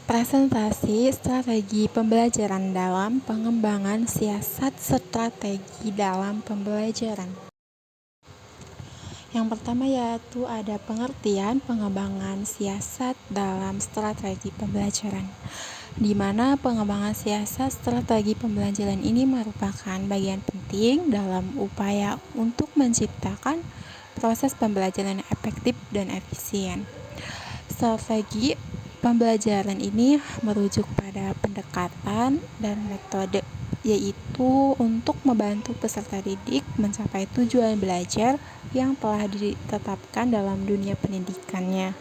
Presentasi strategi pembelajaran dalam pengembangan siasat strategi dalam pembelajaran. Yang pertama yaitu ada pengertian pengembangan siasat dalam strategi pembelajaran, di mana pengembangan siasat strategi pembelajaran ini merupakan bagian penting dalam upaya untuk menciptakan proses pembelajaran yang efektif dan efisien. Strategi pembelajaran ini merujuk pada pendekatan dan metode, yaitu untuk membantu peserta didik mencapai tujuan belajar yang telah ditetapkan dalam dunia pendidikannya.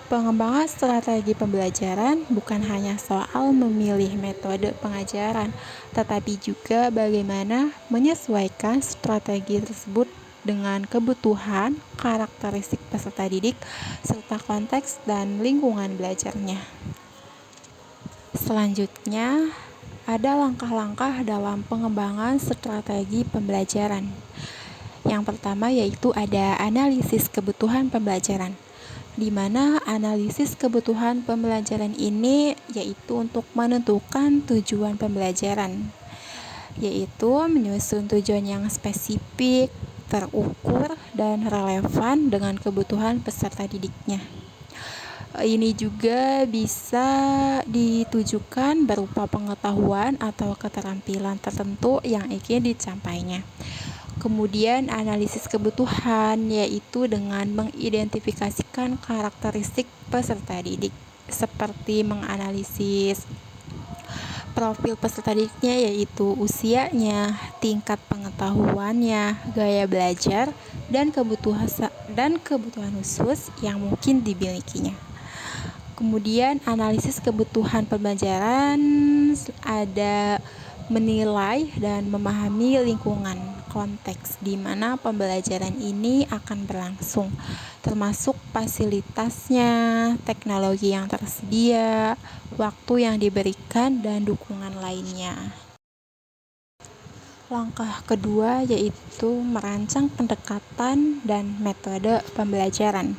Pengembangan strategi pembelajaran bukan hanya soal memilih metode pengajaran, tetapi juga bagaimana menyesuaikan strategi tersebut dengan kebutuhan, karakteristik peserta didik, serta konteks dan lingkungan belajarnya. Selanjutnya, ada langkah-langkah dalam pengembangan strategi pembelajaran. Yang pertama yaitu ada analisis kebutuhan pembelajaran, di mana analisis kebutuhan pembelajaran ini yaitu untuk menentukan tujuan pembelajaran, yaitu menyusun tujuan yang spesifik, terukur, dan relevan dengan kebutuhan peserta didiknya. Ini juga bisa ditujukan berupa pengetahuan atau keterampilan tertentu yang ingin dicapainya. Kemudian analisis kebutuhan yaitu dengan mengidentifikasikan karakteristik peserta didik, seperti menganalisis profil peserta didiknya yaitu usianya, tingkat pengetahuannya, gaya belajar, dan kebutuhan khusus yang mungkin dimilikinya. Kemudian analisis kebutuhan pembelajaran ada menilai dan memahami lingkungan konteks di mana pembelajaran ini akan berlangsung, termasuk fasilitasnya, teknologi yang tersedia, waktu yang diberikan, dan dukungan lainnya. Langkah kedua yaitu merancang pendekatan dan metode pembelajaran,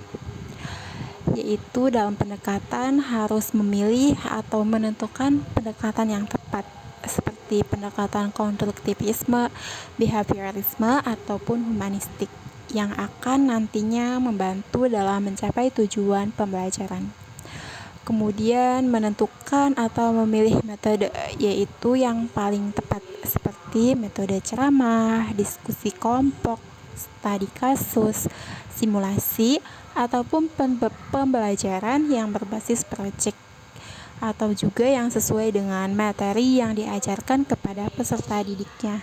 yaitu dalam pendekatan harus memilih atau menentukan pendekatan yang tepat, seperti pendekatan konstruktivisme, behaviorisme, ataupun humanistik, yang akan nantinya membantu dalam mencapai tujuan pembelajaran. Kemudian menentukan atau memilih metode, yaitu yang paling tepat, seperti metode ceramah, diskusi kelompok, studi kasus, simulasi, ataupun pembelajaran yang berbasis proyek, atau juga yang sesuai dengan materi yang diajarkan kepada peserta didiknya.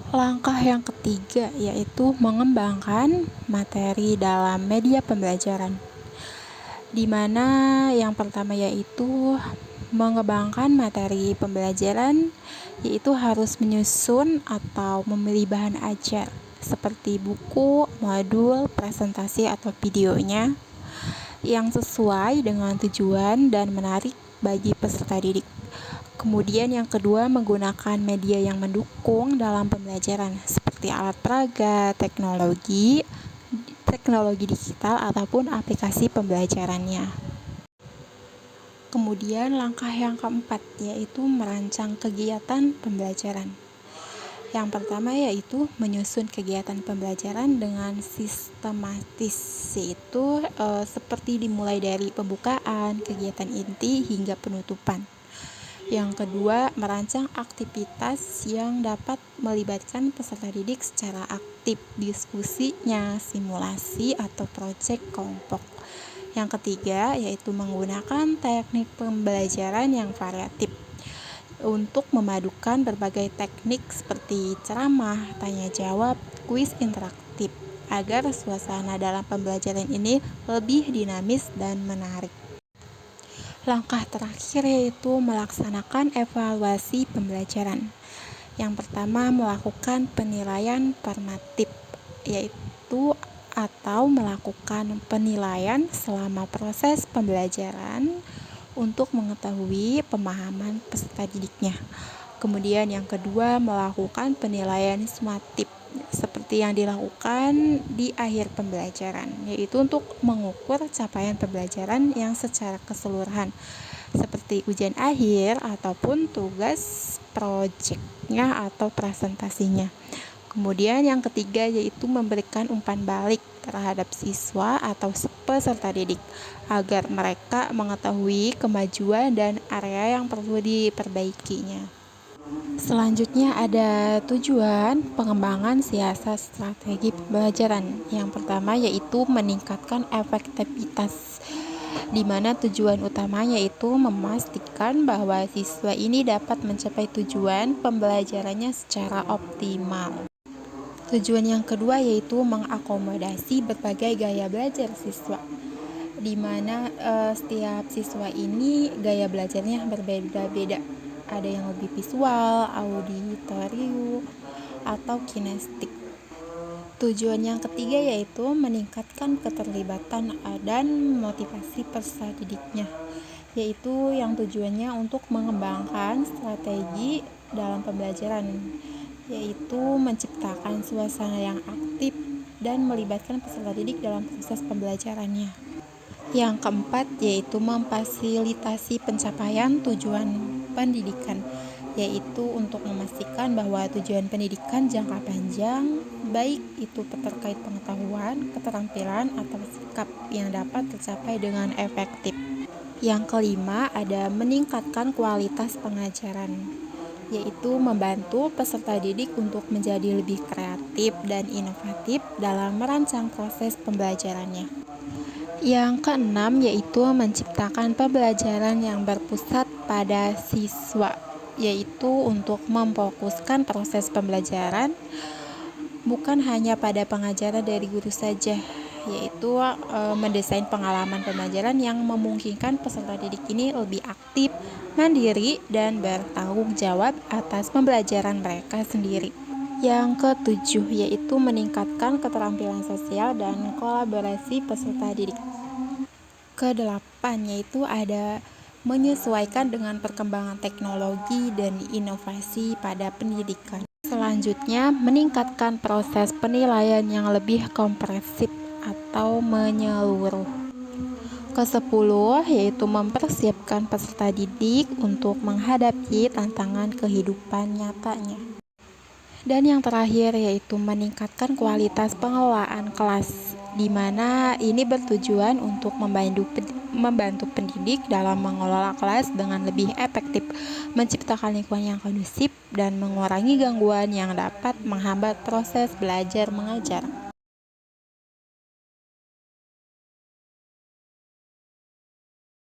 Langkah yang ketiga yaitu mengembangkan materi dalam media pembelajaran, di mana yang pertama yaitu mengembangkan materi pembelajaran yaitu harus menyusun atau memilih bahan ajar seperti buku, modul, presentasi, atau videonya yang sesuai dengan tujuan dan menarik bagi peserta didik. Kemudian yang kedua, menggunakan media yang mendukung dalam pembelajaran seperti alat peraga, teknologi digital, ataupun aplikasi pembelajarannya. Kemudian langkah yang keempat yaitu merancang kegiatan pembelajaran. Yang pertama yaitu menyusun kegiatan pembelajaran dengan sistematis, yaitu seperti dimulai dari pembukaan, kegiatan inti, hingga penutupan. Yang kedua, merancang aktivitas yang dapat melibatkan peserta didik secara aktif, diskusinya, simulasi, atau proyek kelompok. Yang ketiga, yaitu menggunakan teknik pembelajaran yang variatif untuk memadukan berbagai teknik seperti ceramah, tanya jawab, kuis interaktif, agar suasana dalam pembelajaran ini lebih dinamis dan menarik. Langkah terakhir yaitu melaksanakan evaluasi pembelajaran. Yang pertama, melakukan penilaian formatif, yaitu atau melakukan penilaian selama proses pembelajaran untuk mengetahui pemahaman peserta didiknya. Kemudian yang kedua, melakukan penilaian sumatif seperti seperti yang dilakukan di akhir pembelajaran, yaitu untuk mengukur capaian pembelajaran yang secara keseluruhan, seperti ujian akhir ataupun tugas proyeknya atau presentasinya. Kemudian yang ketiga yaitu memberikan umpan balik terhadap siswa atau peserta didik agar mereka mengetahui kemajuan dan area yang perlu diperbaikinya. Selanjutnya ada tujuan pengembangan siasat strategi pembelajaran. Yang pertama yaitu meningkatkan efektivitas, di mana tujuan utamanya yaitu memastikan bahwa siswa ini dapat mencapai tujuan pembelajarannya secara optimal. Tujuan yang kedua yaitu mengakomodasi berbagai gaya belajar siswa, di mana setiap siswa ini gaya belajarnya berbeda-beda. Ada yang lebih visual, auditorium, atau kinestetik. Tujuan yang ketiga yaitu meningkatkan keterlibatan dan motivasi peserta didiknya, yaitu yang tujuannya untuk mengembangkan strategi dalam pembelajaran, yaitu menciptakan suasana yang aktif dan melibatkan peserta didik dalam proses pembelajarannya. Yang keempat yaitu memfasilitasi pencapaian tujuan pendidikan, yaitu untuk memastikan bahwa tujuan pendidikan jangka panjang, baik itu terkait pengetahuan, keterampilan, atau sikap yang dapat tercapai dengan efektif. Yang kelima ada meningkatkan kualitas pengajaran, yaitu membantu peserta didik untuk menjadi lebih kreatif dan inovatif dalam merancang proses pembelajarannya. Yang keenam yaitu menciptakan pembelajaran yang berpusat pada siswa, yaitu untuk memfokuskan proses pembelajaran bukan hanya pada pengajaran dari guru saja, yaitu mendesain pengalaman pembelajaran yang memungkinkan peserta didik ini lebih aktif, mandiri, dan bertanggung jawab atas pembelajaran mereka sendiri. Yang ketujuh yaitu meningkatkan keterampilan sosial dan kolaborasi peserta didik. Kedelapan yaitu ada menyesuaikan dengan perkembangan teknologi dan inovasi pada pendidikan. Selanjutnya, meningkatkan proses penilaian yang lebih komprehensif atau menyeluruh. Ke-10 yaitu mempersiapkan peserta didik untuk menghadapi tantangan kehidupan nyatanya. Dan yang terakhir yaitu meningkatkan kualitas pengelolaan kelas, di mana ini bertujuan untuk membantu pendidik dalam mengelola kelas dengan lebih efektif, menciptakan lingkungan yang kondusif, dan mengurangi gangguan yang dapat menghambat proses belajar mengajar.